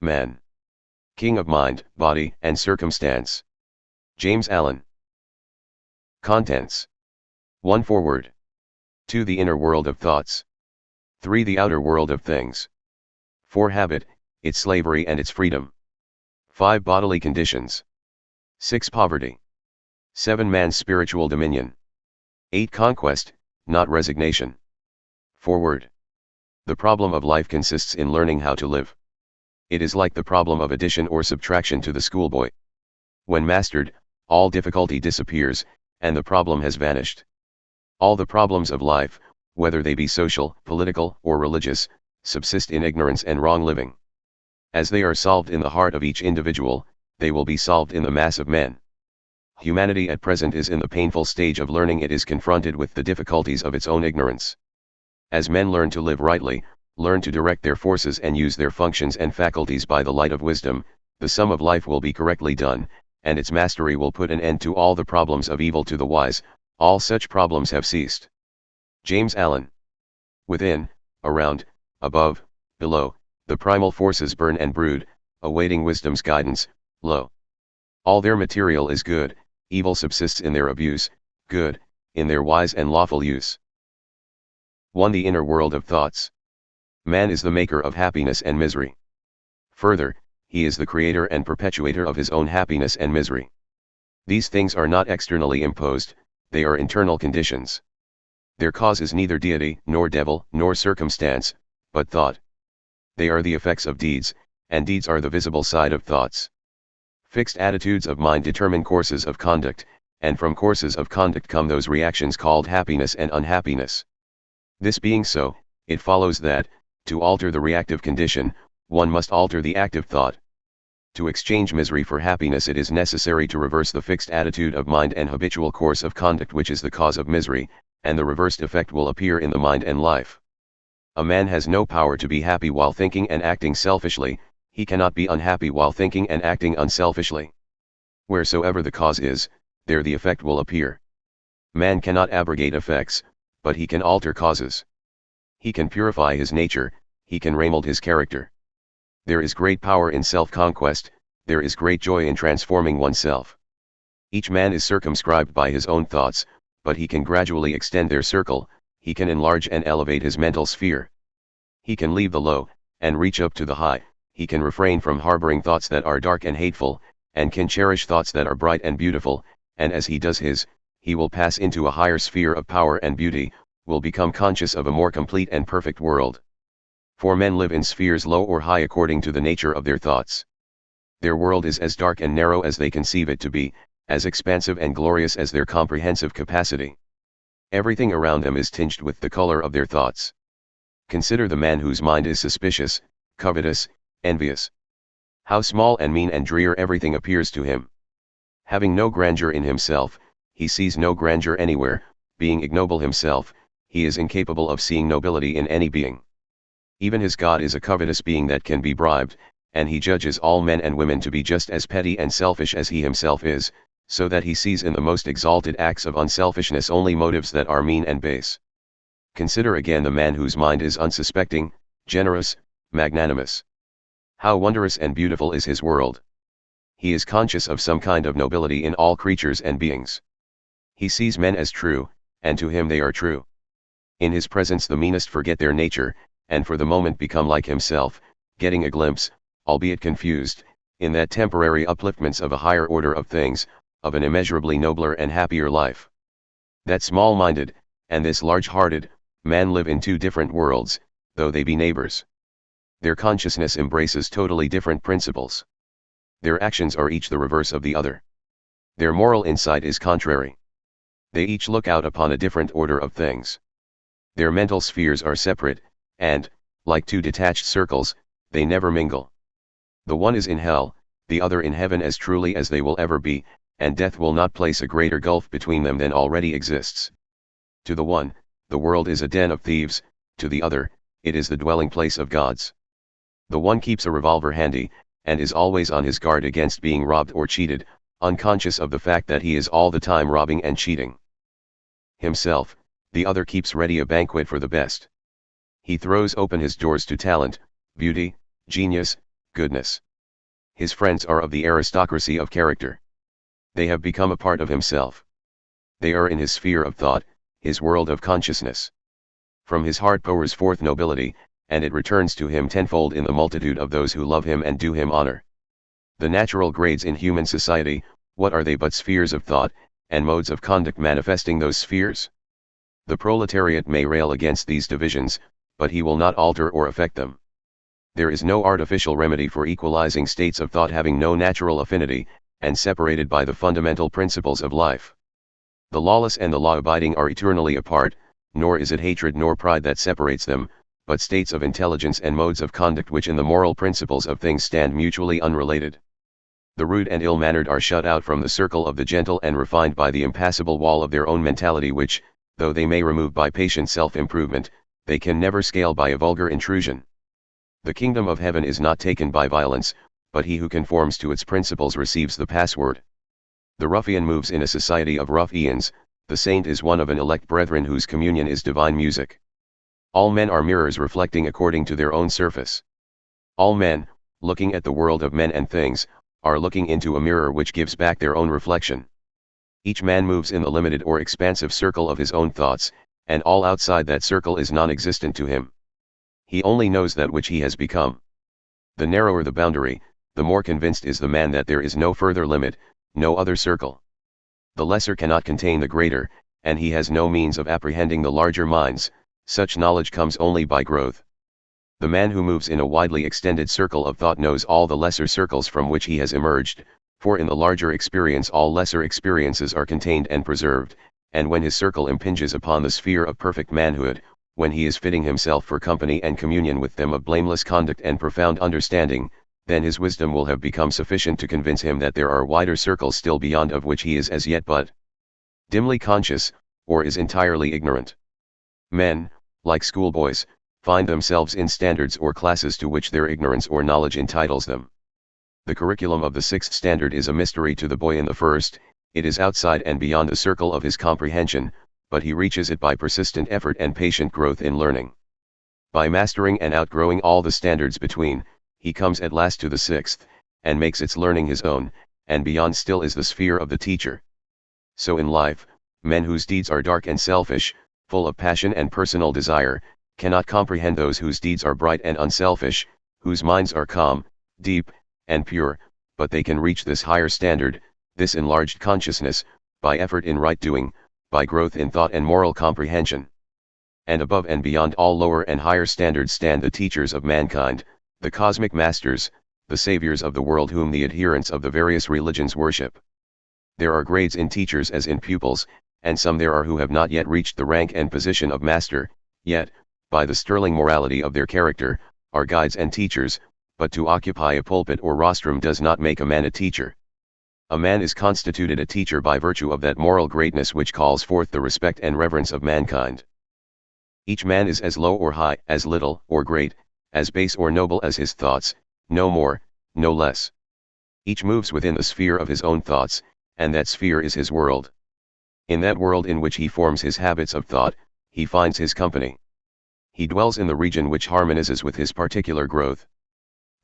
Man. King of mind, body, and circumstance. James Allen. Contents. 1. Foreword. 2. The inner world of thoughts. 3. The outer world of things. 4. Habit, its slavery and its freedom. 5. Bodily conditions. 6. Poverty. 7. Man's spiritual dominion. 8. Conquest, not resignation. Foreword. The problem of life consists in learning how to live. It is like the problem of addition or subtraction to the schoolboy. When mastered, all difficulty disappears, and the problem has vanished. All the problems of life, whether they be social, political, or religious, subsist in ignorance and wrong living. As they are solved in the heart of each individual, they will be solved in the mass of men. Humanity at present is in the painful stage of learning. It is confronted with the difficulties of its own ignorance. As men learn to live rightly, learn to direct their forces and use their functions and faculties by the light of wisdom, the sum of life will be correctly done, and its mastery will put an end to all the problems of evil. To the wise, all such problems have ceased. James Allen. Within, around, above, below, the primal forces burn and brood, awaiting wisdom's guidance. Lo! All their material is good, evil subsists in their abuse, good, in their wise and lawful use. 1. The inner world of thoughts. Man is the maker of happiness and misery. Further, he is the creator and perpetuator of his own happiness and misery. These things are not externally imposed, they are internal conditions. Their cause is neither deity, nor devil, nor circumstance, but thought. They are the effects of deeds, and deeds are the visible side of thoughts. Fixed attitudes of mind determine courses of conduct, and from courses of conduct come those reactions called happiness and unhappiness. This being so, it follows that, to alter the reactive condition, one must alter the active thought. To exchange misery for happiness, it is necessary to reverse the fixed attitude of mind and habitual course of conduct which is the cause of misery, and the reversed effect will appear in the mind and life. A man has no power to be happy while thinking and acting selfishly, he cannot be unhappy while thinking and acting unselfishly. Wheresoever the cause is, there the effect will appear. Man cannot abrogate effects, but he can alter causes. He can purify his nature, he can remold his character. There is great power in self-conquest, there is great joy in transforming oneself. Each man is circumscribed by his own thoughts, but he can gradually extend their circle, he can enlarge and elevate his mental sphere. He can leave the low, and reach up to the high, he can refrain from harboring thoughts that are dark and hateful, and can cherish thoughts that are bright and beautiful, and as he does his, he will pass into a higher sphere of power and beauty, will become conscious of a more complete and perfect world. For men live in spheres low or high according to the nature of their thoughts. Their world is as dark and narrow as they conceive it to be, as expansive and glorious as their comprehensive capacity. Everything around them is tinged with the color of their thoughts. Consider the man whose mind is suspicious, covetous, envious. How small and mean and drear everything appears to him. Having no grandeur in himself, he sees no grandeur anywhere, being ignoble himself, he is incapable of seeing nobility in any being. Even his God is a covetous being that can be bribed, and he judges all men and women to be just as petty and selfish as he himself is, so that he sees in the most exalted acts of unselfishness only motives that are mean and base. Consider again the man whose mind is unsuspecting, generous, magnanimous. How wondrous and beautiful is his world. He is conscious of some kind of nobility in all creatures and beings. He sees men as true, and to him they are true. In his presence the meanest forget their nature, and for the moment become like himself, getting a glimpse, albeit confused, in that temporary upliftments of a higher order of things, of an immeasurably nobler and happier life. That small-minded, and this large-hearted, man live in two different worlds, though they be neighbors. Their consciousness embraces totally different principles. Their actions are each the reverse of the other. Their moral insight is contrary. They each look out upon a different order of things. Their mental spheres are separate, and, like two detached circles, they never mingle. The one is in hell, the other in heaven as truly as they will ever be, and death will not place a greater gulf between them than already exists. To the one, the world is a den of thieves, to the other, it is the dwelling place of gods. The one keeps a revolver handy, and is always on his guard against being robbed or cheated, unconscious of the fact that he is all the time robbing and cheating himself. The other keeps ready a banquet for the best. He throws open his doors to talent, beauty, genius, goodness. His friends are of the aristocracy of character. They have become a part of himself. They are in his sphere of thought, his world of consciousness. From his heart pours forth nobility, and it returns to him tenfold in the multitude of those who love him and do him honor. The natural grades in human society, what are they but spheres of thought, and modes of conduct manifesting those spheres? The proletariat may rail against these divisions, but he will not alter or affect them. There is no artificial remedy for equalizing states of thought having no natural affinity, and separated by the fundamental principles of life. The lawless and the law-abiding are eternally apart, nor is it hatred nor pride that separates them, but states of intelligence and modes of conduct which in the moral principles of things stand mutually unrelated. The rude and ill-mannered are shut out from the circle of the gentle and refined by the impassable wall of their own mentality which, though they may remove by patient self-improvement, they can never scale by a vulgar intrusion. The kingdom of heaven is not taken by violence, but he who conforms to its principles receives the password. The ruffian moves in a society of ruffians, the saint is one of an elect brethren whose communion is divine music. All men are mirrors reflecting according to their own surface. All men, looking at the world of men and things, are looking into a mirror which gives back their own reflection. Each man moves in the limited or expansive circle of his own thoughts, and all outside that circle is non-existent to him. He only knows that which he has become. The narrower the boundary, the more convinced is the man that there is no further limit, no other circle. The lesser cannot contain the greater, and he has no means of apprehending the larger minds. Such knowledge comes only by growth. The man who moves in a widely extended circle of thought knows all the lesser circles from which he has emerged, for in the larger experience all lesser experiences are contained and preserved, and when his circle impinges upon the sphere of perfect manhood, when he is fitting himself for company and communion with them of blameless conduct and profound understanding, then his wisdom will have become sufficient to convince him that there are wider circles still beyond of which he is as yet but dimly conscious, or is entirely ignorant. Men, like schoolboys, find themselves in standards or classes to which their ignorance or knowledge entitles them. The curriculum of the sixth standard is a mystery to the boy in the first, it is outside and beyond the circle of his comprehension, but he reaches it by persistent effort and patient growth in learning. By mastering and outgrowing all the standards between, he comes at last to the sixth, and makes its learning his own, and beyond still is the sphere of the teacher. So in life, men whose deeds are dark and selfish, full of passion and personal desire, cannot comprehend those whose deeds are bright and unselfish, whose minds are calm, deep, and pure, but they can reach this higher standard, this enlarged consciousness, by effort in right doing, by growth in thought and moral comprehension. And above and beyond all lower and higher standards stand the teachers of mankind, the cosmic masters, the saviors of the world whom the adherents of the various religions worship. There are grades in teachers as in pupils, and some there are who have not yet reached the rank and position of master, yet, by the sterling morality of their character, are guides and teachers, but to occupy a pulpit or rostrum does not make a man a teacher. A man is constituted a teacher by virtue of that moral greatness which calls forth the respect and reverence of mankind. Each man is as low or high, as little or great, as base or noble as his thoughts, no more, no less. Each moves within the sphere of his own thoughts, and that sphere is his world. In that world in which he forms his habits of thought, he finds his company. He dwells in the region which harmonizes with his particular growth.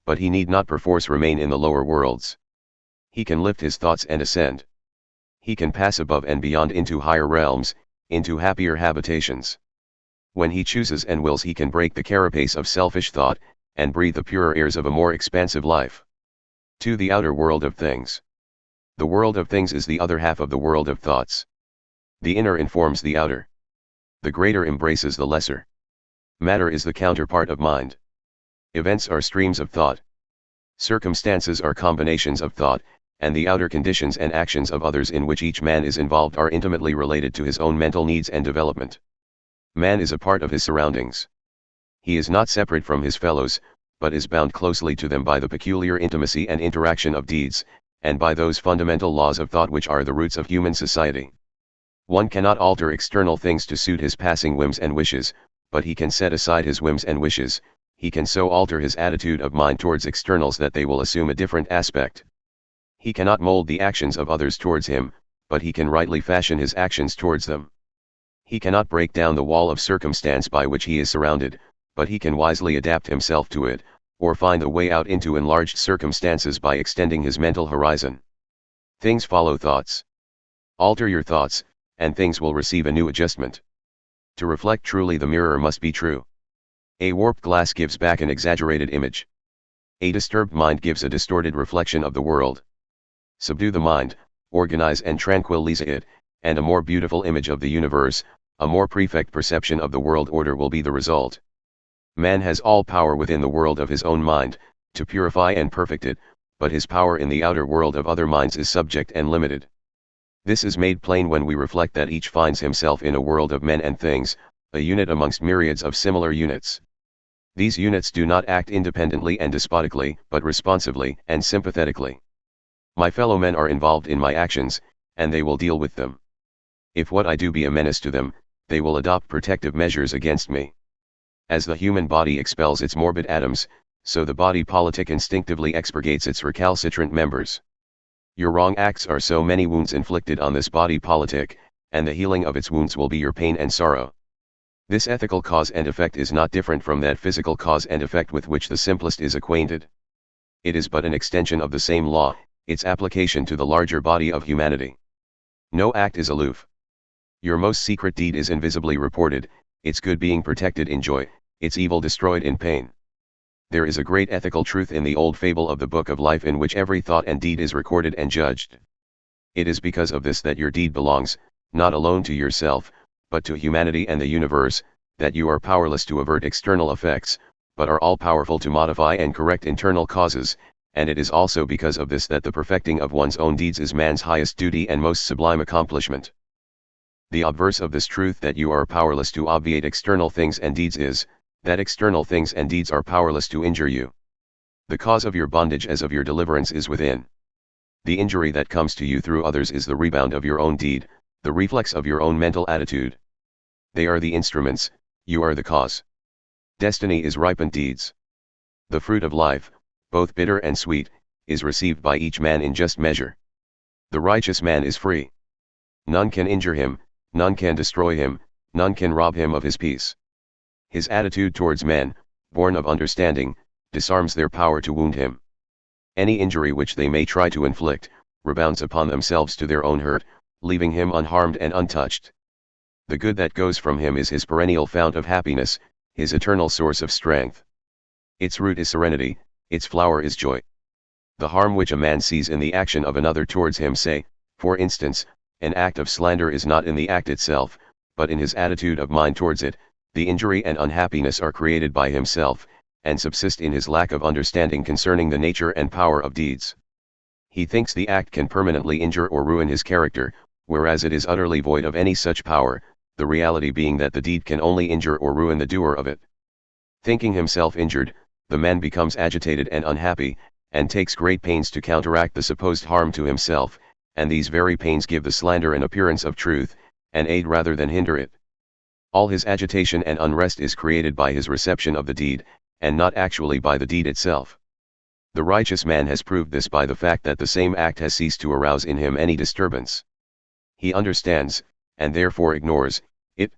But he need not perforce remain in the lower worlds. He can lift his thoughts and ascend. He can pass above and beyond into higher realms, into happier habitations. When he chooses and wills he can break the carapace of selfish thought, and breathe the purer airs of a more expansive life. To the outer world of things. The world of things is the other half of the world of thoughts. The inner informs the outer. The greater embraces the lesser. Matter is the counterpart of mind. Events are streams of thought. Circumstances are combinations of thought, and the outer conditions and actions of others in which each man is involved are intimately related to his own mental needs and development. Man is a part of his surroundings. He is not separate from his fellows, but is bound closely to them by the peculiar intimacy and interaction of deeds, and by those fundamental laws of thought which are the roots of human society. One cannot alter external things to suit his passing whims and wishes, but he can set aside his whims and wishes. He can so alter his attitude of mind towards externals that they will assume a different aspect. He cannot mold the actions of others towards him, but he can rightly fashion his actions towards them. He cannot break down the wall of circumstance by which he is surrounded, but he can wisely adapt himself to it, or find a way out into enlarged circumstances by extending his mental horizon. Things follow thoughts. Alter your thoughts, and things will receive a new adjustment. To reflect truly, the mirror must be true. A warped glass gives back an exaggerated image. A disturbed mind gives a distorted reflection of the world. Subdue the mind, organize and tranquilize it, and a more beautiful image of the universe, a more perfect perception of the world order will be the result. Man has all power within the world of his own mind, to purify and perfect it, but his power in the outer world of other minds is subject and limited. This is made plain when we reflect that each finds himself in a world of men and things, a unit amongst myriads of similar units. These units do not act independently and despotically, but responsively and sympathetically. My fellow men are involved in my actions, and they will deal with them. If what I do be a menace to them, they will adopt protective measures against me. As the human body expels its morbid atoms, so the body politic instinctively expurgates its recalcitrant members. Your wrong acts are so many wounds inflicted on this body politic, and the healing of its wounds will be your pain and sorrow. This ethical cause and effect is not different from that physical cause and effect with which the simplest is acquainted. It is but an extension of the same law, its application to the larger body of humanity. No act is aloof. Your most secret deed is invisibly reported, its good being protected in joy, its evil destroyed in pain. There is a great ethical truth in the old fable of the Book of Life in which every thought and deed is recorded and judged. It is because of this that your deed belongs, not alone to yourself, but to humanity and the universe, that you are powerless to avert external effects, but are all-powerful to modify and correct internal causes, and it is also because of this that the perfecting of one's own deeds is man's highest duty and most sublime accomplishment. The obverse of this truth that you are powerless to obviate external things and deeds is, that external things and deeds are powerless to injure you. The cause of your bondage as of your deliverance is within. The injury that comes to you through others is the rebound of your own deed, the reflex of your own mental attitude. They are the instruments, you are the cause. Destiny is ripened deeds. The fruit of life, both bitter and sweet, is received by each man in just measure. The righteous man is free. None can injure him, none can destroy him, none can rob him of his peace. His attitude towards men, born of understanding, disarms their power to wound him. Any injury which they may try to inflict, rebounds upon themselves to their own hurt, leaving him unharmed and untouched. The good that goes from him is his perennial fount of happiness, his eternal source of strength. Its root is serenity, its flower is joy. The harm which a man sees in the action of another towards him, say, for instance, an act of slander, is not in the act itself, but in his attitude of mind towards it. The injury and unhappiness are created by himself, and subsist in his lack of understanding concerning the nature and power of deeds. He thinks the act can permanently injure or ruin his character, whereas it is utterly void of any such power, the reality being that the deed can only injure or ruin the doer of it. Thinking himself injured, the man becomes agitated and unhappy, and takes great pains to counteract the supposed harm to himself, and these very pains give the slander an appearance of truth, and aid rather than hinder it. All his agitation and unrest is created by his reception of the deed, and not actually by the deed itself. The righteous man has proved this by the fact that the same act has ceased to arouse in him any disturbance. He understands, and therefore ignores, it.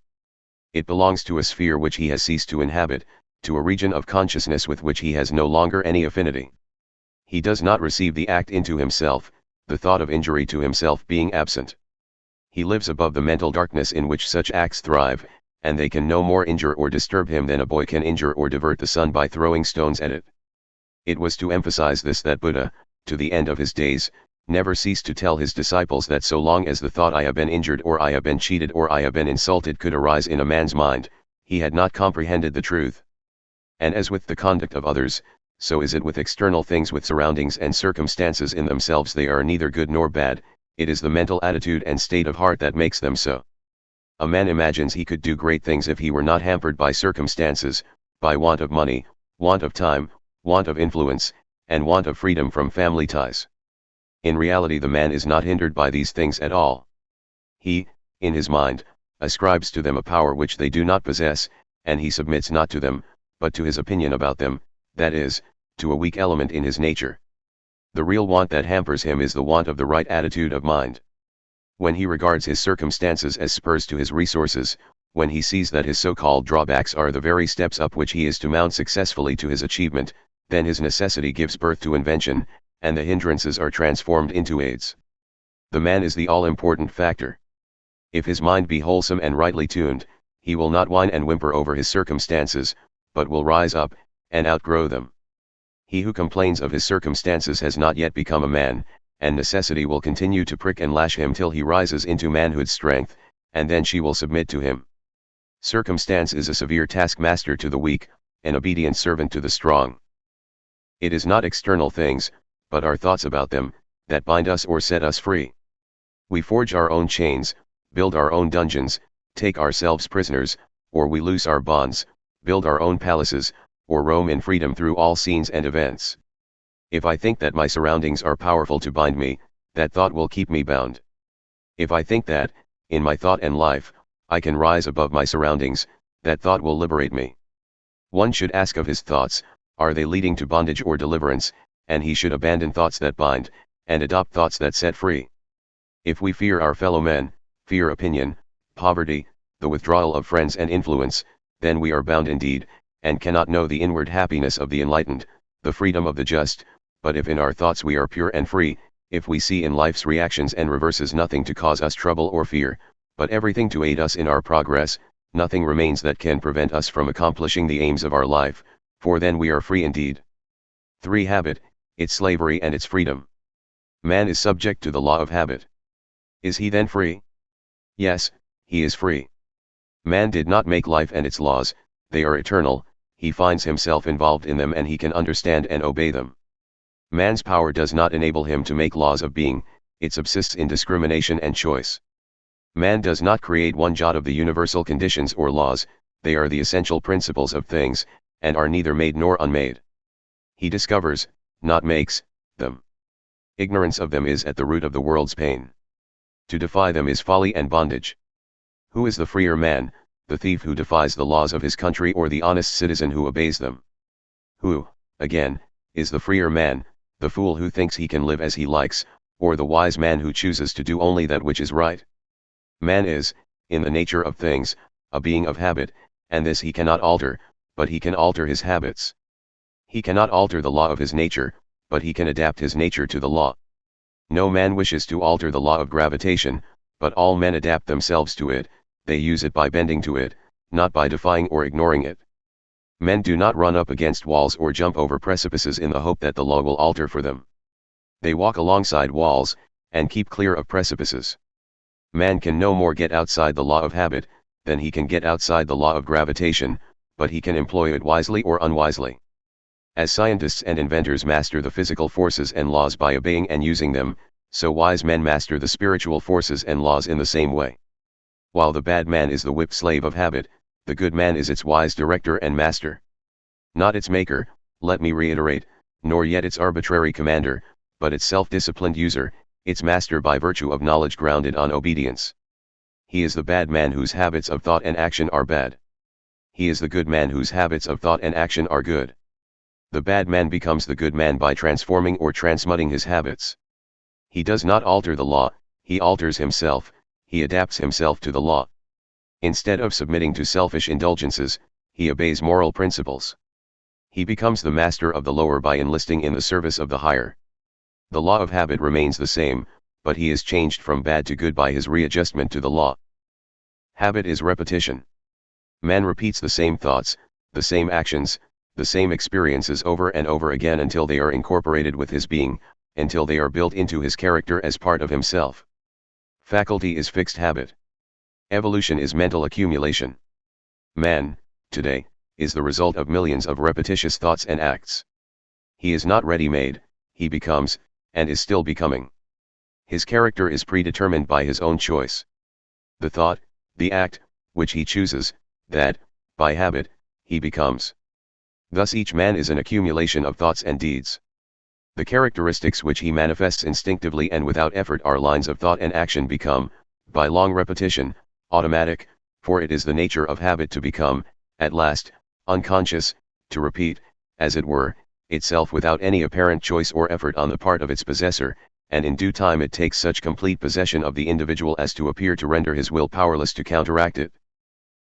It belongs to a sphere which he has ceased to inhabit, to a region of consciousness with which he has no longer any affinity. He does not receive the act into himself, the thought of injury to himself being absent. He lives above the mental darkness in which such acts thrive, and they can no more injure or disturb him than a boy can injure or divert the sun by throwing stones at it. It was to emphasize this that Buddha, to the end of his days, never ceased to tell his disciples that so long as the thought "I have been injured" or "I have been cheated" or "I have been insulted" could arise in a man's mind, he had not comprehended the truth. And as with the conduct of others, so is it with external things, with surroundings and circumstances in themselves. They are neither good nor bad, it is the mental attitude and state of heart that makes them so. A man imagines he could do great things if he were not hampered by circumstances, by want of money, want of time, want of influence, and want of freedom from family ties. In reality the man is not hindered by these things at all. He, in his mind, ascribes to them a power which they do not possess, and he submits not to them, but to his opinion about them, that is, to a weak element in his nature. The real want that hampers him is the want of the right attitude of mind. When he regards his circumstances as spurs to his resources, when he sees that his so-called drawbacks are the very steps up which he is to mount successfully to his achievement, Then his necessity gives birth to invention, and the hindrances are transformed into aids. The man is the all-important factor. If his mind be wholesome and rightly tuned, he will not whine and whimper over his circumstances, but will rise up, and outgrow them. He who complains of his circumstances has not yet become a man, and necessity will continue to prick and lash him till he rises into manhood's strength, and then she will submit to him. Circumstance is a severe taskmaster to the weak, an obedient servant to the strong. It is not external things, but our thoughts about them, that bind us or set us free. We forge our own chains, build our own dungeons, take ourselves prisoners, or we loose our bonds, build our own palaces, or roam in freedom through all scenes and events. If I think that my surroundings are powerful to bind me, that thought will keep me bound. If I think that, in my thought and life, I can rise above my surroundings, that thought will liberate me. One should ask of his thoughts, are they leading to bondage or deliverance, and he should abandon thoughts that bind, and adopt thoughts that set free. If we fear our fellow men, fear opinion, poverty, the withdrawal of friends and influence, then we are bound indeed, and cannot know the inward happiness of the enlightened, the freedom of the just. But if in our thoughts we are pure and free, if we see in life's reactions and reverses nothing to cause us trouble or fear, but everything to aid us in our progress, nothing remains that can prevent us from accomplishing the aims of our life, for then we are free indeed. 3. Habit, its slavery and its freedom. Man is subject to the law of habit. Is he then free? Yes, he is free. Man did not make life and its laws, they are eternal, he finds himself involved in them and he can understand and obey them. Man's power does not enable him to make laws of being, it subsists in discrimination and choice. Man does not create one jot of the universal conditions or laws, they are the essential principles of things, and are neither made nor unmade. He discovers, not makes, them. Ignorance of them is at the root of the world's pain. To defy them is folly and bondage. Who is the freer man, the thief who defies the laws of his country or the honest citizen who obeys them? Who, again, is the freer man, the fool who thinks he can live as he likes, or the wise man who chooses to do only that which is right? Man is, in the nature of things, a being of habit, and this he cannot alter, but he can alter his habits. He cannot alter the law of his nature, but he can adapt his nature to the law. No man wishes to alter the law of gravitation, but all men adapt themselves to it, they use it by bending to it, not by defying or ignoring it. Men do not run up against walls or jump over precipices in the hope that the law will alter for them. They walk alongside walls, and keep clear of precipices. Man can no more get outside the law of habit, than he can get outside the law of gravitation, but he can employ it wisely or unwisely. As scientists and inventors master the physical forces and laws by obeying and using them, so wise men master the spiritual forces and laws in the same way. While the bad man is the whipped slave of habit, the good man is its wise director and master. Not its maker, let me reiterate, nor yet its arbitrary commander, but its self-disciplined user, its master by virtue of knowledge grounded on obedience. He is the bad man whose habits of thought and action are bad. He is the good man whose habits of thought and action are good. The bad man becomes the good man by transforming or transmuting his habits. He does not alter the law, he alters himself, he adapts himself to the law. Instead of submitting to selfish indulgences, he obeys moral principles. He becomes the master of the lower by enlisting in the service of the higher. The law of habit remains the same, but he is changed from bad to good by his readjustment to the law. Habit is repetition. Man repeats the same thoughts, the same actions, the same experiences over and over again until they are incorporated with his being, until they are built into his character as part of himself. Faculty is fixed habit. Evolution is mental accumulation. Man, today, is the result of millions of repetitious thoughts and acts. He is not ready-made, he becomes, and is still becoming. His character is predetermined by his own choice. The thought, the act, which he chooses, that, by habit, he becomes. Thus each man is an accumulation of thoughts and deeds. The characteristics which he manifests instinctively and without effort are lines of thought and action become, by long repetition, automatic, for it is the nature of habit to become, at last, unconscious, to repeat, as it were, itself without any apparent choice or effort on the part of its possessor, and in due time it takes such complete possession of the individual as to appear to render his will powerless to counteract it.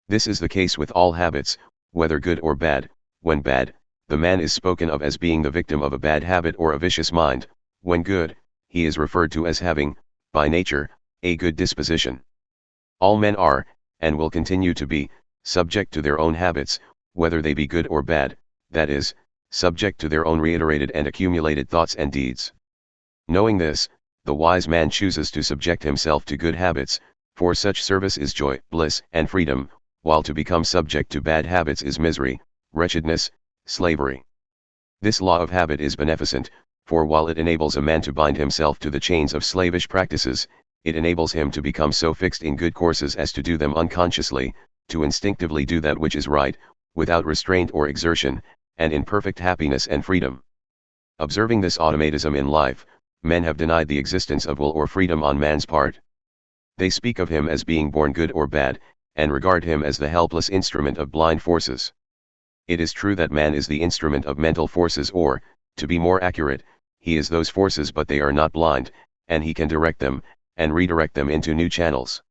This is the case with all habits, whether good or bad. When bad, the man is spoken of as being the victim of a bad habit or a vicious mind. When good, he is referred to as having, by nature, a good disposition. All men are, and will continue to be, subject to their own habits, whether they be good or bad, that is, subject to their own reiterated and accumulated thoughts and deeds. Knowing this, the wise man chooses to subject himself to good habits, for such service is joy, bliss, and freedom, while to become subject to bad habits is misery, wretchedness, slavery. This law of habit is beneficent, for while it enables a man to bind himself to the chains of slavish practices, it enables him to become so fixed in good courses as to do them unconsciously, to instinctively do that which is right, without restraint or exertion, and in perfect happiness and freedom. Observing this automatism in life, men have denied the existence of will or freedom on man's part. They speak of him as being born good or bad, and regard him as the helpless instrument of blind forces. It is true that man is the instrument of mental forces, or, to be more accurate, he is those forces, but they are not blind, and he can direct them, and redirect them into new channels.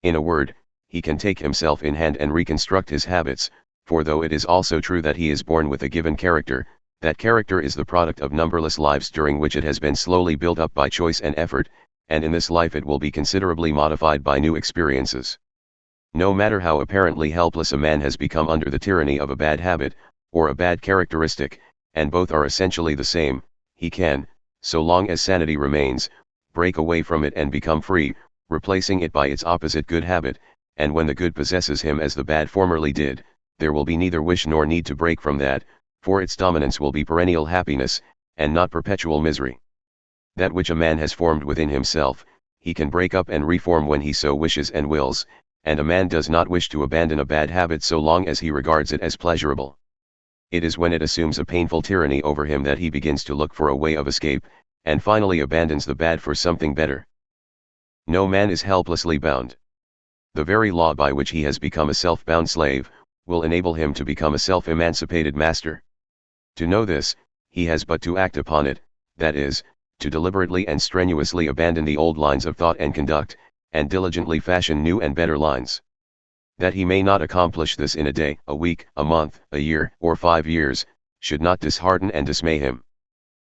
In a word, he can take himself in hand and reconstruct his habits, for though it is also true that he is born with a given character, that character is the product of numberless lives during which it has been slowly built up by choice and effort, and in this life it will be considerably modified by new experiences. No matter how apparently helpless a man has become under the tyranny of a bad habit, or a bad characteristic, and both are essentially the same, he can, so long as sanity remains, break away from it and become free, replacing it by its opposite good habit, and when the good possesses him as the bad formerly did, there will be neither wish nor need to break from that, for its dominance will be perennial happiness, and not perpetual misery. That which a man has formed within himself, he can break up and reform when he so wishes and wills, and a man does not wish to abandon a bad habit so long as he regards it as pleasurable. It is when it assumes a painful tyranny over him that he begins to look for a way of escape, and finally abandons the bad for something better. No man is helplessly bound. The very law by which he has become a self-bound slave, will enable him to become a self-emancipated master. To know this, he has but to act upon it, that is, to deliberately and strenuously abandon the old lines of thought and conduct, and diligently fashion new and better lines. That he may not accomplish this in a day, a week, a month, a year, or 5 years, should not dishearten and dismay him.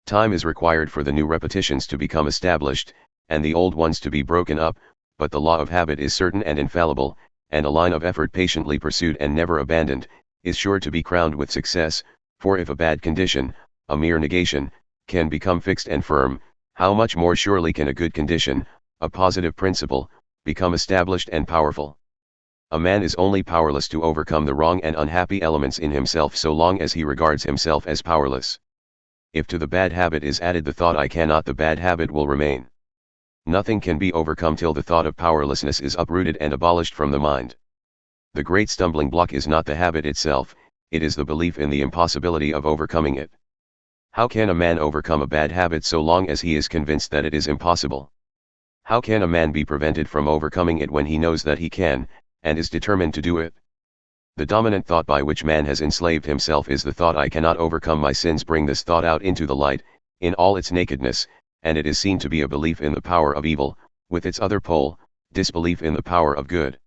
Time is required for the new repetitions to become established, and the old ones to be broken up, but the law of habit is certain and infallible, and a line of effort patiently pursued and never abandoned, is sure to be crowned with success, for if a bad condition, a mere negation, can become fixed and firm, how much more surely can a good condition, a positive principle, become established and powerful. A man is only powerless to overcome the wrong and unhappy elements in himself so long as he regards himself as powerless. If to the bad habit is added the thought I cannot, the bad habit will remain. Nothing can be overcome till the thought of powerlessness is uprooted and abolished from the mind. The great stumbling block is not the habit itself, it is the belief in the impossibility of overcoming it. How can a man overcome a bad habit so long as he is convinced that it is impossible? How can a man be prevented from overcoming it when he knows that he can, and is determined to do it? The dominant thought by which man has enslaved himself is the thought I cannot overcome my sins. Bring this thought out into the light, in all its nakedness, and it is seen to be a belief in the power of evil, with its other pole, disbelief in the power of good.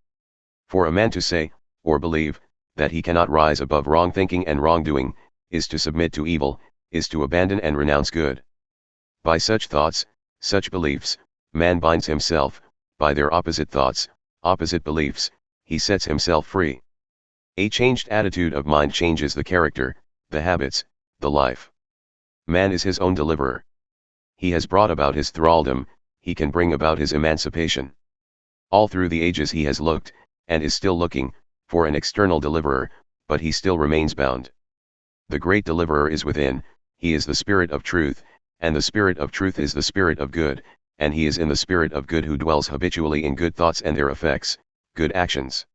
For a man to say, or believe, that he cannot rise above wrong thinking and wrongdoing, is to submit to evil, is to abandon and renounce good. By such thoughts, such beliefs, man binds himself, by their opposite thoughts, opposite beliefs, he sets himself free. A changed attitude of mind changes the character, the habits, the life. Man is his own deliverer. He has brought about his thraldom, he can bring about his emancipation. All through the ages he has looked, and is still looking, for an external deliverer, but he still remains bound. The great deliverer is within, he is the Spirit of truth, and the Spirit of truth is the Spirit of good, and he is in the Spirit of good who dwells habitually in good thoughts and their effects, good actions.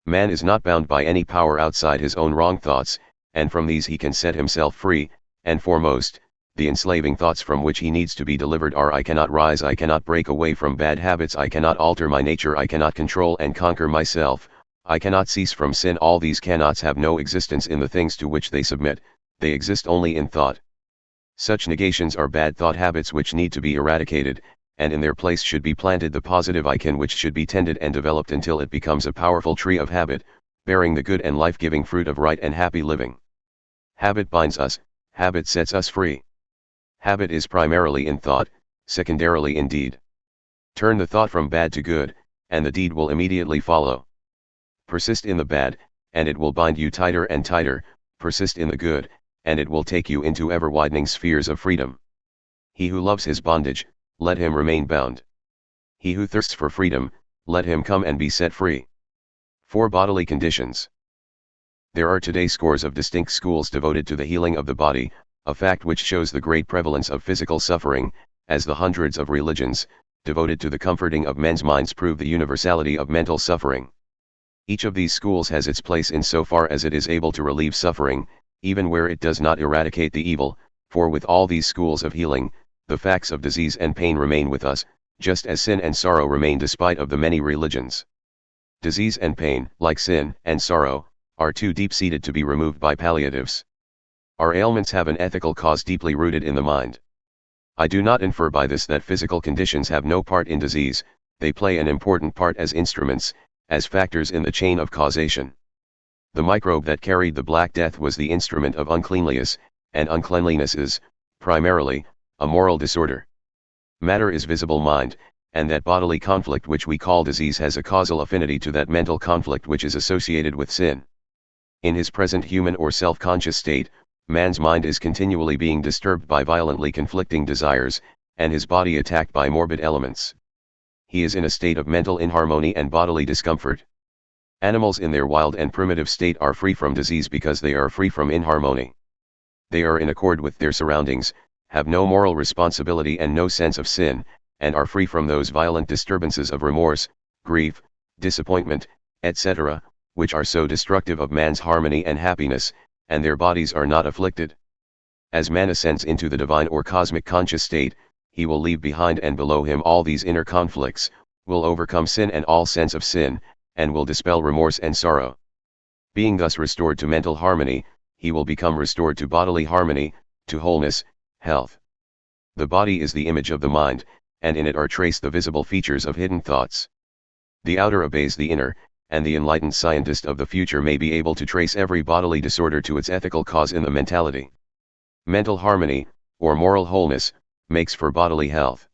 Man is not bound by any power outside his own wrong thoughts, and from these he can set himself free, and foremost, the enslaving thoughts from which he needs to be delivered are I cannot rise, I cannot break away from bad habits, I cannot alter my nature, I cannot control and conquer myself, I cannot cease from sin. All these cannots have no existence in the things to which they submit, they exist only in thought. Such negations are bad thought habits which need to be eradicated, and in their place should be planted the positive I can, which should be tended and developed until it becomes a powerful tree of habit, bearing the good and life-giving fruit of right and happy living. Habit binds us, habit sets us free. Habit is primarily in thought, secondarily in deed. Turn the thought from bad to good, and the deed will immediately follow. Persist in the bad, and it will bind you tighter and tighter. Persist in the good, and it will take you into ever-widening spheres of freedom. He who loves his bondage, let him remain bound. He who thirsts for freedom, let him come and be set free. 4 Bodily conditions. There are today scores of distinct schools devoted to the healing of the body, a fact which shows the great prevalence of physical suffering, as the hundreds of religions, devoted to the comforting of men's minds prove the universality of mental suffering. Each of these schools has its place in so far as it is able to relieve suffering, even where it does not eradicate the evil, for with all these schools of healing, the facts of disease and pain remain with us, just as sin and sorrow remain despite of the many religions. Disease and pain, like sin and sorrow, are too deep-seated to be removed by palliatives. Our ailments have an ethical cause deeply rooted in the mind. I do not infer by this that physical conditions have no part in disease, they play an important part as instruments, as factors in the chain of causation. The microbe that carried the Black Death was the instrument of uncleanliness, and uncleanliness is, primarily, a moral disorder. Matter is visible mind, and that bodily conflict which we call disease has a causal affinity to that mental conflict which is associated with sin. In his present human or self-conscious state, man's mind is continually being disturbed by violently conflicting desires, and his body attacked by morbid elements. He is in a state of mental inharmony and bodily discomfort. Animals in their wild and primitive state are free from disease because they are free from inharmony. They are in accord with their surroundings, have no moral responsibility and no sense of sin, and are free from those violent disturbances of remorse, grief, disappointment, etc., which are so destructive of man's harmony and happiness, and their bodies are not afflicted. As man ascends into the divine or cosmic conscious state, he will leave behind and below him all these inner conflicts, will overcome sin and all sense of sin, and will dispel remorse and sorrow. Being thus restored to mental harmony, he will become restored to bodily harmony, to wholeness, health. The body is the image of the mind, and in it are traced the visible features of hidden thoughts. The outer obeys the inner, and the enlightened scientist of the future may be able to trace every bodily disorder to its ethical cause in the mentality. Mental harmony, or moral wholeness, makes for bodily health.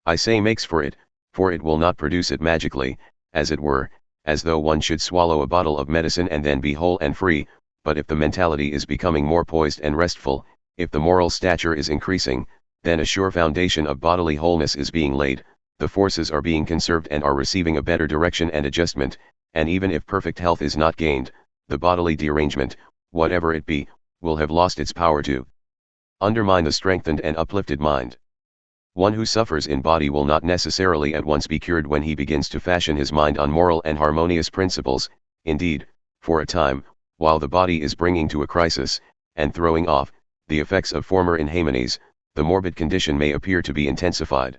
I say makes for it will not produce it magically, as it were, as though one should swallow a bottle of medicine and then be whole and free, but if the mentality is becoming more poised and restful, if the moral stature is increasing, then a sure foundation of bodily wholeness is being laid, the forces are being conserved and are receiving a better direction and adjustment, and even if perfect health is not gained, the bodily derangement, whatever it be, will have lost its power to undermine the strengthened and uplifted mind. One who suffers in body will not necessarily at once be cured when he begins to fashion his mind on moral and harmonious principles. Indeed, for a time, while the body is bringing to a crisis, and throwing off the effects of former inhamonies, the morbid condition may appear to be intensified.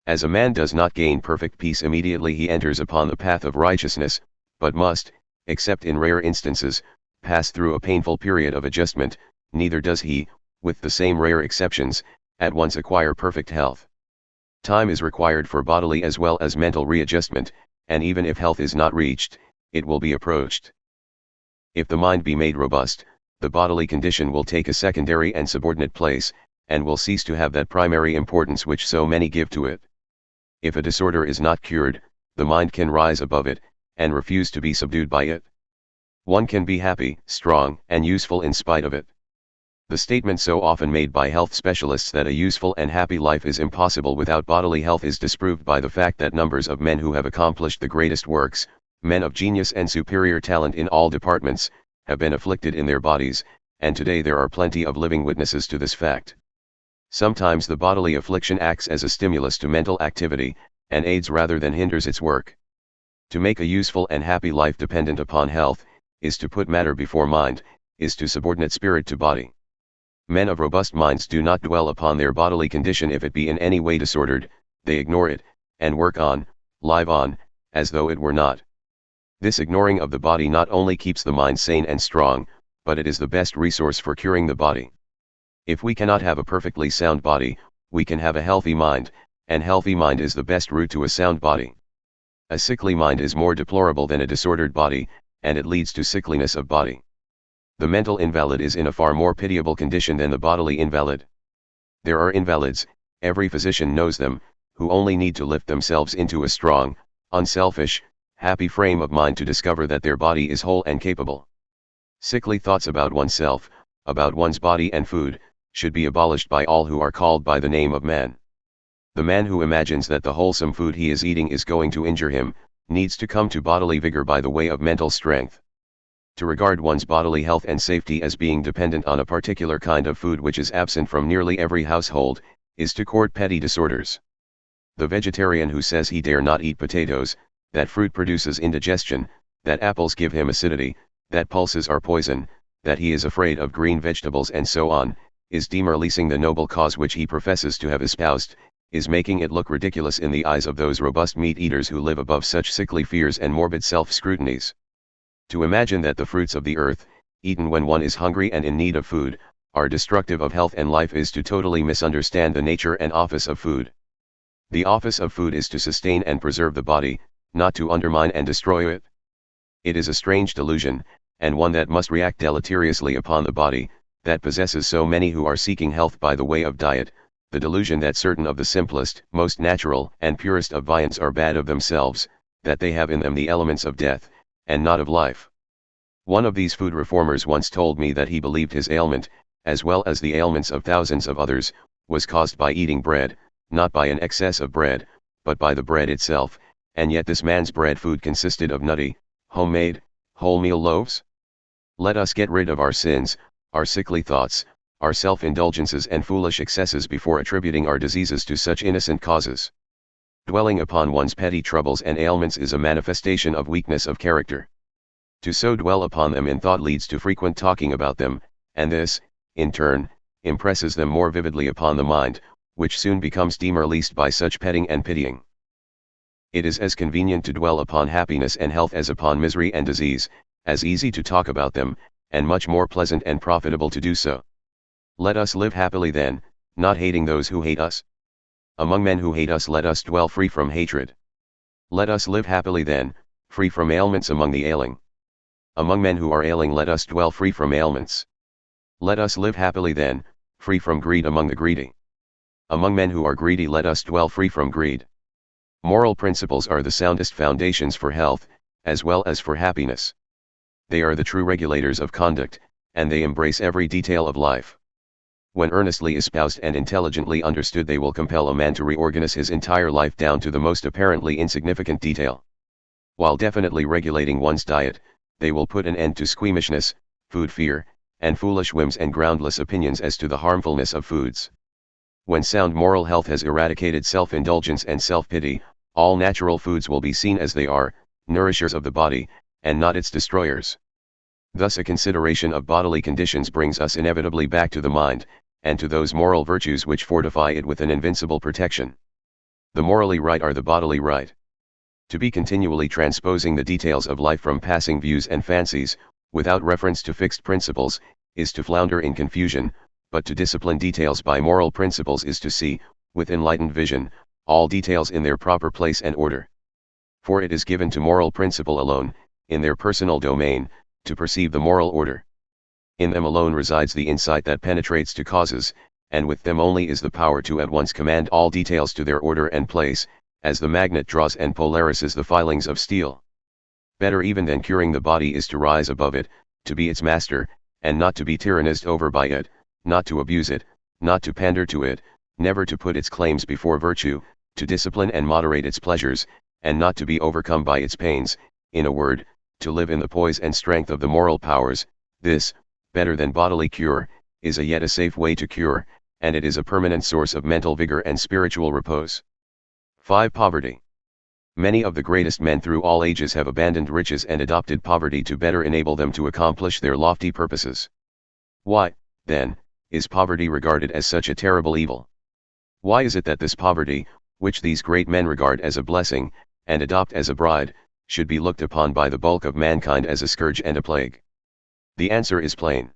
As a man does not gain perfect peace immediately he enters upon the path of righteousness, but must, except in rare instances, pass through a painful period of adjustment, neither does he, with the same rare exceptions, at once acquire perfect health. Time is required for bodily as well as mental readjustment, and even if health is not reached, it will be approached. If the mind be made robust, the bodily condition will take a secondary and subordinate place, and will cease to have that primary importance which so many give to it. If a disorder is not cured, the mind can rise above it, and refuse to be subdued by it. One can be happy, strong, and useful in spite of it. The statement so often made by health specialists that a useful and happy life is impossible without bodily health is disproved by the fact that numbers of men who have accomplished the greatest works, men of genius and superior talent in all departments, have been afflicted in their bodies, and today there are plenty of living witnesses to this fact. Sometimes the bodily affliction acts as a stimulus to mental activity, and aids rather than hinders its work. To make a useful and happy life dependent upon health, is to put matter before mind, is to subordinate spirit to body. Men of robust minds do not dwell upon their bodily condition if it be in any way disordered, they ignore it, and work on, live on, as though it were not. This ignoring of the body not only keeps the mind sane and strong, but it is the best resource for curing the body. If we cannot have a perfectly sound body, we can have a healthy mind, and healthy mind is the best route to a sound body. A sickly mind is more deplorable than a disordered body, and it leads to sickliness of body. The mental invalid is in a far more pitiable condition than the bodily invalid. There are invalids, every physician knows them, who only need to lift themselves into a strong, unselfish, happy frame of mind to discover that their body is whole and capable. Sickly thoughts about oneself, about one's body and food, should be abolished by all who are called by the name of man. The man who imagines that the wholesome food he is eating is going to injure him, needs to come to bodily vigor by the way of mental strength. To regard one's bodily health and safety as being dependent on a particular kind of food which is absent from nearly every household, is to court petty disorders. The vegetarian who says he dare not eat potatoes, that fruit produces indigestion, that apples give him acidity, that pulses are poison, that he is afraid of green vegetables and so on, is demoralizing the noble cause which he professes to have espoused, is making it look ridiculous in the eyes of those robust meat-eaters who live above such sickly fears and morbid self-scrutinies. To imagine that the fruits of the earth, eaten when one is hungry and in need of food, are destructive of health and life is to totally misunderstand the nature and office of food. The office of food is to sustain and preserve the body, not to undermine and destroy it. It is a strange delusion, and one that must react deleteriously upon the body, that possesses so many who are seeking health by the way of diet, the delusion that certain of the simplest, most natural, and purest of viands are bad of themselves, that they have in them the elements of death, and not of life. One of these food reformers once told me that he believed his ailment, as well as the ailments of thousands of others, was caused by eating bread, not by an excess of bread, but by the bread itself, and yet this man's bread food consisted of nutty, homemade, wholemeal loaves. Let us get rid of our sins, our sickly thoughts, our self-indulgences and foolish excesses before attributing our diseases to such innocent causes. Dwelling upon one's petty troubles and ailments is a manifestation of weakness of character. To so dwell upon them in thought leads to frequent talking about them, and this, in turn, impresses them more vividly upon the mind, which soon becomes demoralized by such petting and pitying. It is as convenient to dwell upon happiness and health as upon misery and disease, as easy to talk about them, and much more pleasant and profitable to do so. Let us live happily then, not hating those who hate us. Among men who hate us let us dwell free from hatred. Let us live happily then, free from ailments among the ailing. Among men who are ailing let us dwell free from ailments. Let us live happily then, free from greed among the greedy. Among men who are greedy let us dwell free from greed. Moral principles are the soundest foundations for health, as well as for happiness. They are the true regulators of conduct, and they embrace every detail of life. When earnestly espoused and intelligently understood, they will compel a man to reorganize his entire life down to the most apparently insignificant detail. While definitely regulating one's diet, they will put an end to squeamishness, food fear, and foolish whims and groundless opinions as to the harmfulness of foods. When sound moral health has eradicated self-indulgence and self-pity, all natural foods will be seen as they are, nourishers of the body, and not its destroyers. Thus a consideration of bodily conditions brings us inevitably back to the mind, and to those moral virtues which fortify it with an invincible protection. The morally right are the bodily right. To be continually transposing the details of life from passing views and fancies, without reference to fixed principles, is to flounder in confusion, but to discipline details by moral principles is to see, with enlightened vision, all details in their proper place and order. For it is given to moral principle alone, in their personal domain, to perceive the moral order. In them alone resides the insight that penetrates to causes, and with them only is the power to at once command all details to their order and place, as the magnet draws and polarizes the filings of steel. Better even than curing the body is to rise above it, to be its master, and not to be tyrannized over by it, not to abuse it, not to pander to it, never to put its claims before virtue, to discipline and moderate its pleasures, and not to be overcome by its pains, in a word, to live in the poise and strength of the moral powers. This, better than bodily cure, is a yet a safe way to cure, and it is a permanent source of mental vigor and spiritual repose. 5. Poverty. Many of the greatest men through all ages have abandoned riches and adopted poverty to better enable them to accomplish their lofty purposes. Why, then, is poverty regarded as such a terrible evil? Why is it that this poverty, which these great men regard as a blessing, and adopt as a bride, should be looked upon by the bulk of mankind as a scourge and a plague? The answer is plain.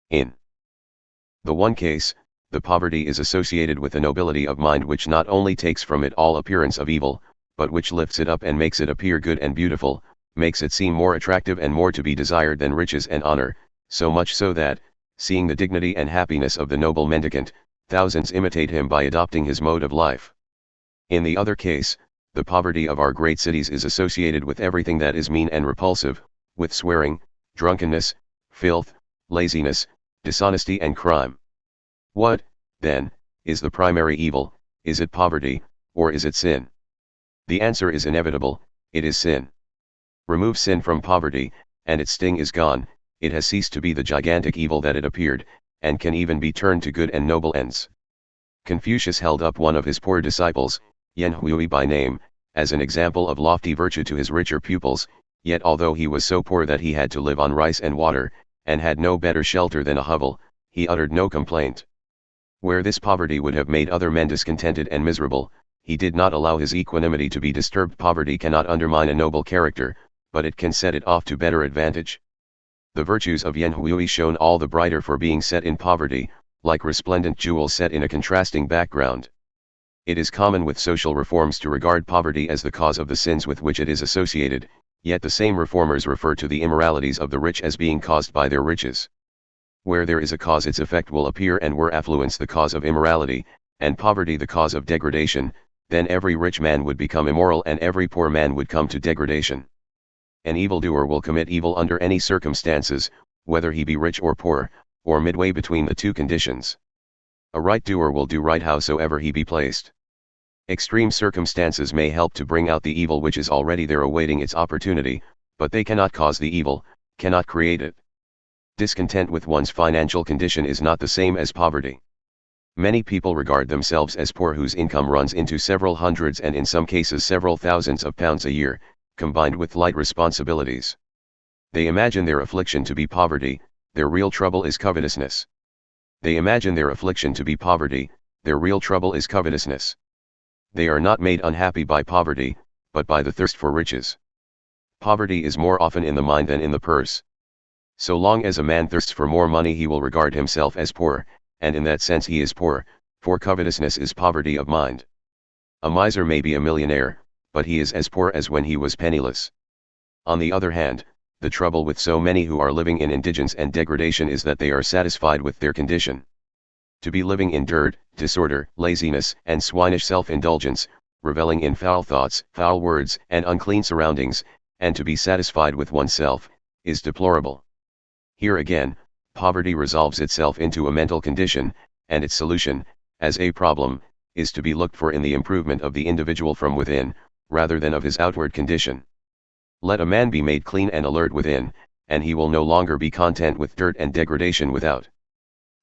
In the one case, the poverty is associated with a nobility of mind which not only takes from it all appearance of evil, but which lifts it up and makes it appear good and beautiful, makes it seem more attractive and more to be desired than riches and honor, So much so that, seeing the dignity and happiness of the noble mendicant, thousands imitate him by adopting his mode of life. In the other case, the poverty of our great cities is associated with everything that is mean and repulsive, with swearing, drunkenness, filth, laziness, dishonesty and crime. What, then, is the primary evil? Is it poverty, or is it sin? The answer is inevitable: it is sin. Remove sin from poverty, and its sting is gone. It has ceased to be the gigantic evil that it appeared, and can even be turned to good and noble ends. Confucius held up one of his poor disciples, Yen Hui by name, as an example of lofty virtue to his richer pupils, yet although he was so poor that he had to live on rice and water, and had no better shelter than a hovel, he uttered no complaint. Where this poverty would have made other men discontented and miserable, he did not allow his equanimity to be disturbed. Poverty cannot undermine a noble character, but it can set it off to better advantage. The virtues of Yen Hui shone all the brighter for being set in poverty, like resplendent jewels set in a contrasting background. It is common with social reforms to regard poverty as the cause of the sins with which it is associated, yet the same reformers refer to the immoralities of the rich as being caused by their riches. Where there is a cause, its effect will appear, and were affluence the cause of immorality, and poverty the cause of degradation, then every rich man would become immoral and every poor man would come to degradation. An evildoer will commit evil under any circumstances, whether he be rich or poor, or midway between the two conditions. A right doer will do right howsoever he be placed. Extreme circumstances may help to bring out the evil which is already there awaiting its opportunity, but they cannot cause the evil, cannot create it. Discontent with one's financial condition is not the same as poverty. Many people regard themselves as poor whose income runs into several hundreds and in some cases several thousands of pounds a year, combined with light responsibilities. They imagine their affliction to be poverty, their real trouble is covetousness. They imagine their affliction to be poverty, their real trouble is covetousness. They are not made unhappy by poverty, but by the thirst for riches. Poverty is more often in the mind than in the purse. So long as a man thirsts for more money, he will regard himself as poor, and in that sense he is poor, for covetousness is poverty of mind. A miser may be a millionaire, but he is as poor as when he was penniless. On the other hand, the trouble with so many who are living in indigence and degradation is that they are satisfied with their condition. To be living in dirt, disorder, laziness, and swinish self-indulgence, reveling in foul thoughts, foul words, and unclean surroundings, and to be satisfied with oneself, is deplorable. Here again, poverty resolves itself into a mental condition, and its solution, as a problem, is to be looked for in the improvement of the individual from within, rather than of his outward condition. Let a man be made clean and alert within, and he will no longer be content with dirt and degradation without.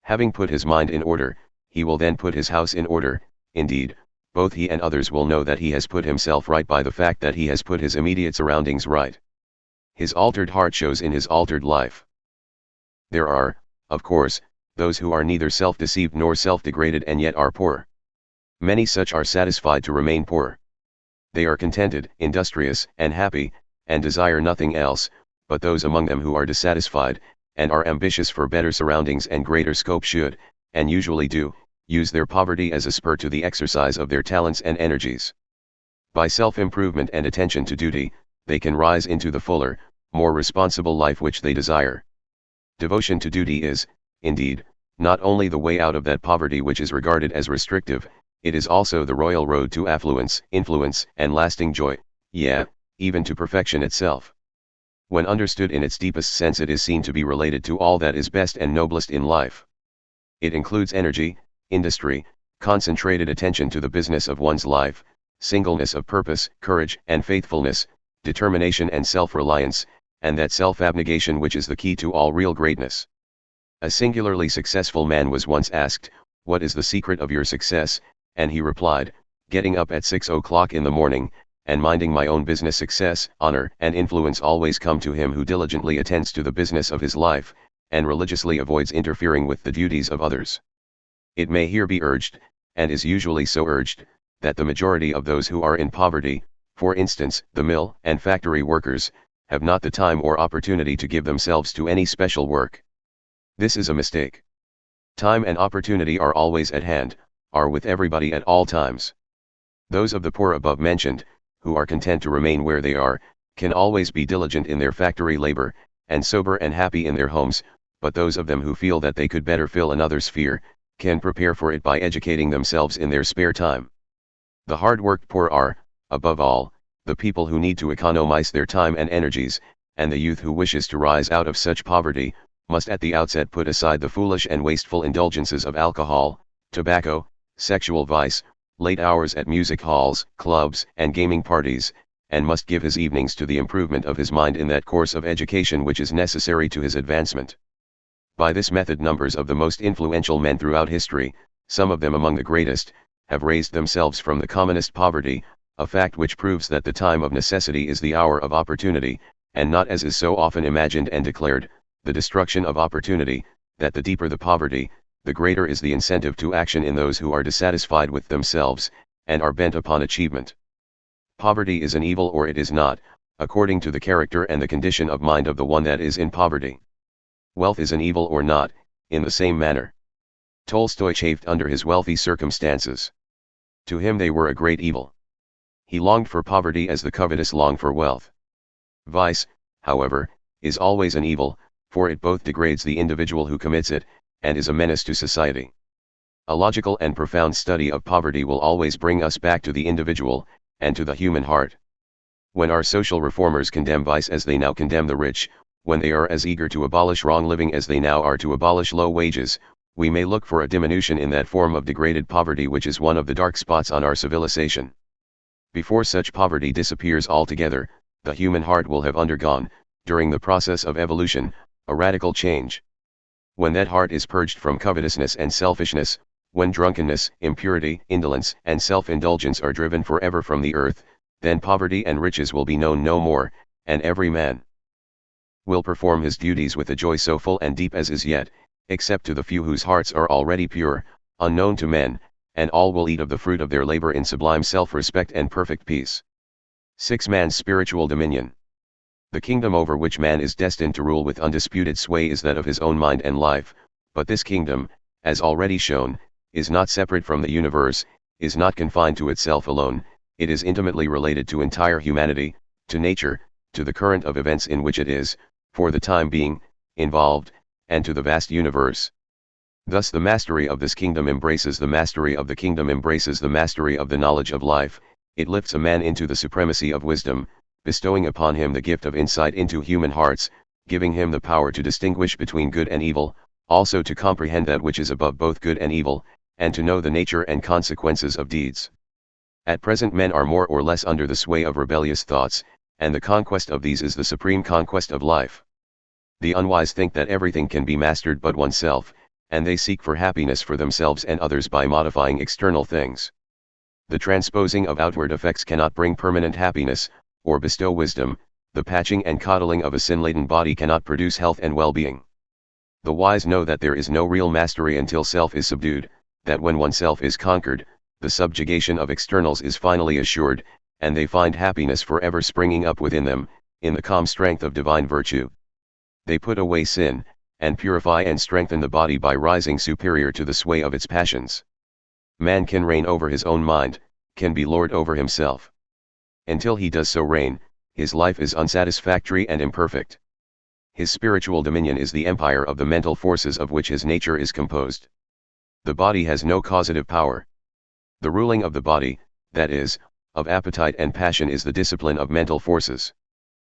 Having put his mind in order, he will then put his house in order. Indeed, both he and others will know that he has put himself right by the fact that he has put his immediate surroundings right. His altered heart shows in his altered life. There are, of course, those who are neither self-deceived nor self-degraded and yet are poor. Many such are satisfied to remain poor. They are contented, industrious, and happy, and desire nothing else, but those among them who are dissatisfied, and are ambitious for better surroundings and greater scope should, and usually do, use their poverty as a spur to the exercise of their talents and energies. By self-improvement and attention to duty, they can rise into the fuller, more responsible life which they desire. Devotion to duty is, indeed, not only the way out of that poverty which is regarded as restrictive, it is also the royal road to affluence, influence, and lasting joy, yea, even to perfection itself. When understood in its deepest sense, it is seen to be related to all that is best and noblest in life. It includes energy, industry, concentrated attention to the business of one's life, singleness of purpose, courage and faithfulness, determination and self-reliance, and that self-abnegation which is the key to all real greatness. A singularly successful man was once asked, "What is the secret of your success?" and he replied, "Getting up at 6 o'clock in the morning, and minding my own business. Success, honor, and influence always come to him who diligently attends to the business of his life, and religiously avoids interfering with the duties of others." It may here be urged, and is usually so urged, that the majority of those who are in poverty, for instance, the mill and factory workers, have not the time or opportunity to give themselves to any special work. This is a mistake. Time and opportunity are always at hand, are with everybody at all times. Those of the poor above mentioned, who are content to remain where they are, can always be diligent in their factory labor, and sober and happy in their homes, but those of them who feel that they could better fill another sphere, can prepare for it by educating themselves in their spare time. The hard-worked poor are, above all, the people who need to economize their time and energies, and the youth who wishes to rise out of such poverty, must at the outset put aside the foolish and wasteful indulgences of alcohol, tobacco, sexual vice, late hours at music halls, clubs, and gaming parties, and must give his evenings to the improvement of his mind in that course of education which is necessary to his advancement. By this method numbers of the most influential men throughout history, some of them among the greatest, have raised themselves from the commonest poverty, a fact which proves that the time of necessity is the hour of opportunity, and not as is so often imagined and declared, the destruction of opportunity, that the deeper the poverty, the greater is the incentive to action in those who are dissatisfied with themselves, and are bent upon achievement. Poverty is an evil or it is not, according to the character and the condition of mind of the one that is in poverty. Wealth is an evil or not, in the same manner. Tolstoy chafed under his wealthy circumstances. To him they were a great evil. He longed for poverty as the covetous long for wealth. Vice, however, is always an evil, for it both degrades the individual who commits it, and is a menace to society. A logical and profound study of poverty will always bring us back to the individual, and to the human heart. When our social reformers condemn vice as they now condemn the rich, when they are as eager to abolish wrong living as they now are to abolish low wages, we may look for a diminution in that form of degraded poverty which is one of the dark spots on our civilization. Before such poverty disappears altogether, the human heart will have undergone, during the process of evolution, a radical change. When that heart is purged from covetousness and selfishness, when drunkenness, impurity, indolence, and self-indulgence are driven forever from the earth, then poverty and riches will be known no more, and every man will perform his duties with a joy so full and deep as is yet, except to the few whose hearts are already pure, unknown to men, and all will eat of the fruit of their labor in sublime self-respect and perfect peace. 6. Man's spiritual dominion. The kingdom over which man is destined to rule with undisputed sway is that of his own mind and life, but this kingdom, as already shown, is not separate from the universe, is not confined to itself alone, it is intimately related to entire humanity, to nature, to the current of events in which it is, for the time being, involved, and to the vast universe. Thus the mastery of this kingdom embraces the mastery of the kingdom embraces the mastery of the knowledge of life, it lifts a man into the supremacy of wisdom, bestowing upon him the gift of insight into human hearts, giving him the power to distinguish between good and evil, also to comprehend that which is above both good and evil, and to know the nature and consequences of deeds. At present men are more or less under the sway of rebellious thoughts, and the conquest of these is the supreme conquest of life. The unwise think that everything can be mastered but oneself, and they seek for happiness for themselves and others by modifying external things. The transposing of outward effects cannot bring permanent happiness, or bestow wisdom, the patching and coddling of a sin-laden body cannot produce health and well-being. The wise know that there is no real mastery until self is subdued, that when oneself is conquered, the subjugation of externals is finally assured, and they find happiness forever springing up within them, in the calm strength of divine virtue. They put away sin, and purify and strengthen the body by rising superior to the sway of its passions. Man can reign over his own mind, can be lord over himself. Until he does so reign, his life is unsatisfactory and imperfect. His spiritual dominion is the empire of the mental forces of which his nature is composed. The body has no causative power. The ruling of the body, that is, of appetite and passion, is the discipline of mental forces.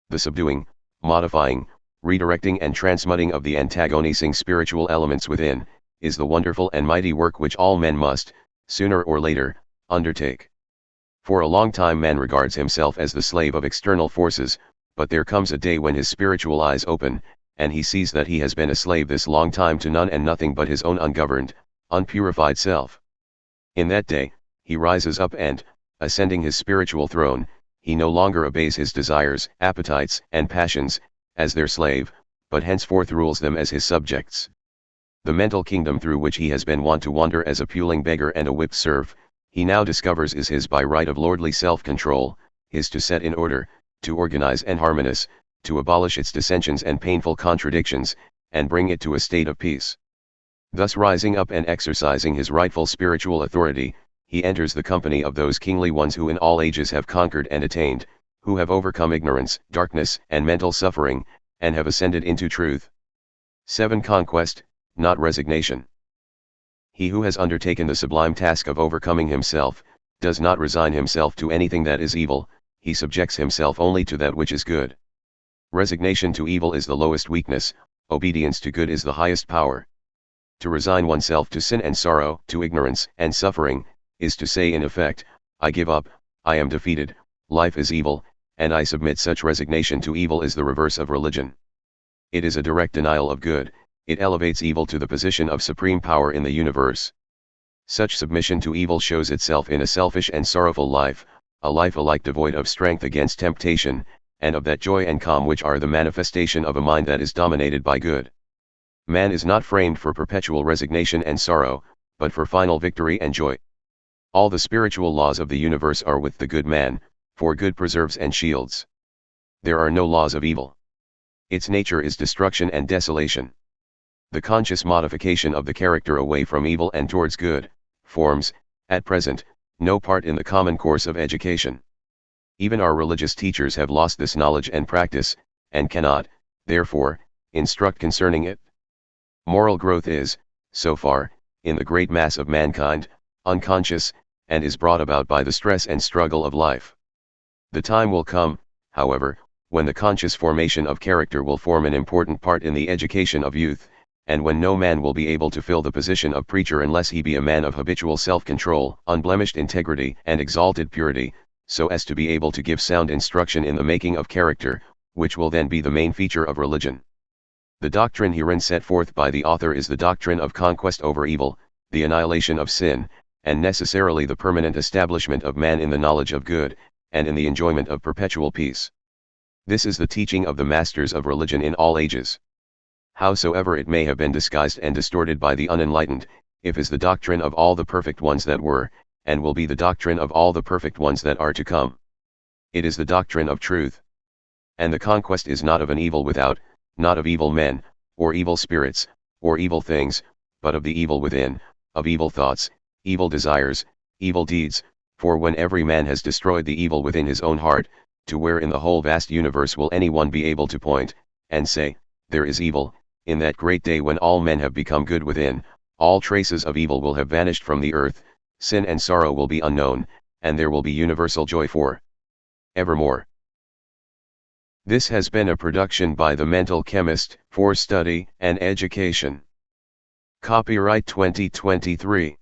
The subduing, modifying, redirecting and transmuting of the antagonizing spiritual elements within, is the wonderful and mighty work which all men must, sooner or later, undertake. For a long time man regards himself as the slave of external forces, but there comes a day when his spiritual eyes open, and he sees that he has been a slave this long time to none and nothing but his own ungoverned, unpurified self. In that day, he rises up and, ascending his spiritual throne, he no longer obeys his desires, appetites, and passions, as their slave, but henceforth rules them as his subjects. The mental kingdom through which he has been wont to wander as a puling beggar and a whipped serf, he now discovers is his by right of lordly self-control, his to set in order, to organize and harmonize, to abolish its dissensions and painful contradictions, and bring it to a state of peace. Thus rising up and exercising his rightful spiritual authority, he enters the company of those kingly ones who in all ages have conquered and attained, who have overcome ignorance, darkness, and mental suffering, and have ascended into truth. 7. Conquest, not resignation. He who has undertaken the sublime task of overcoming himself, does not resign himself to anything that is evil, he subjects himself only to that which is good. Resignation to evil is the lowest weakness, obedience to good is the highest power. To resign oneself to sin and sorrow, to ignorance and suffering, is to say in effect, I give up, I am defeated, life is evil, and I submit. Such resignation to evil is the reverse of religion. It is a direct denial of good, it elevates evil to the position of supreme power in the universe. Such submission to evil shows itself in a selfish and sorrowful life, a life alike devoid of strength against temptation, and of that joy and calm which are the manifestation of a mind that is dominated by good. Man is not framed for perpetual resignation and sorrow, but for final victory and joy. All the spiritual laws of the universe are with the good man, for good preserves and shields. There are no laws of evil. Its nature is destruction and desolation. The conscious modification of the character away from evil and towards good, forms, at present, no part in the common course of education. Even our religious teachers have lost this knowledge and practice, and cannot, therefore, instruct concerning it. Moral growth is, so far, in the great mass of mankind, unconscious, and is brought about by the stress and struggle of life. The time will come, however, when the conscious formation of character will form an important part in the education of youth, and when no man will be able to fill the position of preacher unless he be a man of habitual self-control, unblemished integrity and exalted purity, so as to be able to give sound instruction in the making of character, which will then be the main feature of religion. The doctrine herein set forth by the author is the doctrine of conquest over evil, the annihilation of sin, and necessarily the permanent establishment of man in the knowledge of good, and in the enjoyment of perpetual peace. This is the teaching of the masters of religion in all ages. Howsoever it may have been disguised and distorted by the unenlightened, it is the doctrine of all the perfect ones that were, and will be the doctrine of all the perfect ones that are to come. It is the doctrine of truth. And the conquest is not of an evil without, not of evil men, or evil spirits, or evil things, but of the evil within, of evil thoughts, evil desires, evil deeds, for when every man has destroyed the evil within his own heart, to where in the whole vast universe will any one be able to point, and say, there is evil, in that great day when all men have become good within, all traces of evil will have vanished from the earth, sin and sorrow will be unknown, and there will be universal joy for evermore. This has been a production by the Mental Chemist, for study and education. Copyright 2023.